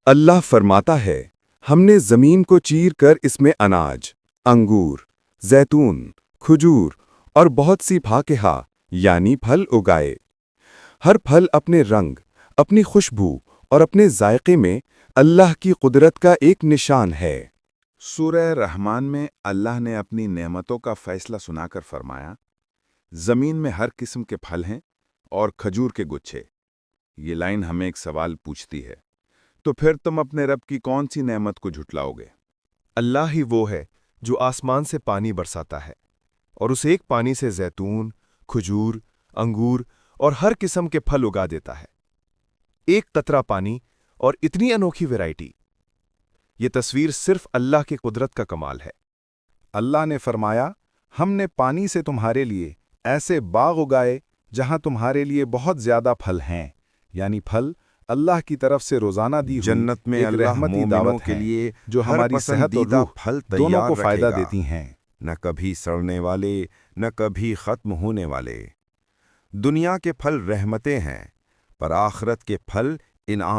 اللہ فرماتا ہے، ہم نے زمین کو چیر کر اس میں اناج، انگور، زیتون، کھجور اور بہت سی فاکہہ یعنی پھل اگائے۔ ہر پھل اپنے رنگ، اپنی خوشبو اور اپنے ذائقے میں اللہ کی قدرت کا ایک نشان ہے۔ سورہ رحمان میں اللہ نے اپنی نعمتوں کا فیصلہ سنا کر فرمایا، زمین میں ہر قسم کے پھل ہیں اور کھجور کے گچھے۔ یہ لائن ہمیں ایک سوال پوچھتی ہے، تو پھر تم اپنے رب کی کون سی نعمت کو جھٹلاؤ گے؟ اللہ ہی وہ ہے جو آسمان سے پانی برساتا ہے اور اس ایک پانی سے زیتون، کھجور، انگور اور ہر قسم کے پھل اگا دیتا ہے۔ ایک قطرہ پانی اور اتنی انوکھی ویرائٹی، یہ تصویر صرف اللہ کی قدرت کا کمال ہے۔ اللہ نے فرمایا، ہم نے پانی سے تمہارے لیے ایسے باغ اگائے جہاں تمہارے لیے بہت زیادہ پھل ہیں، یعنی پھل اللہ کی طرف سے روزانہ دی ہوئی جنت میں ایک اللہ رحمتی مومنوں دعوت کے ہے لیے جو ہر ہماری صحت اور پسندیدہ روح پھل دونوں تیار کو فائدہ رکھے گا، دیتی ہیں۔ نہ کبھی سڑنے والے، نہ کبھی ختم ہونے والے۔ دنیا کے پھل رحمتیں ہیں، پر آخرت کے پھل انعام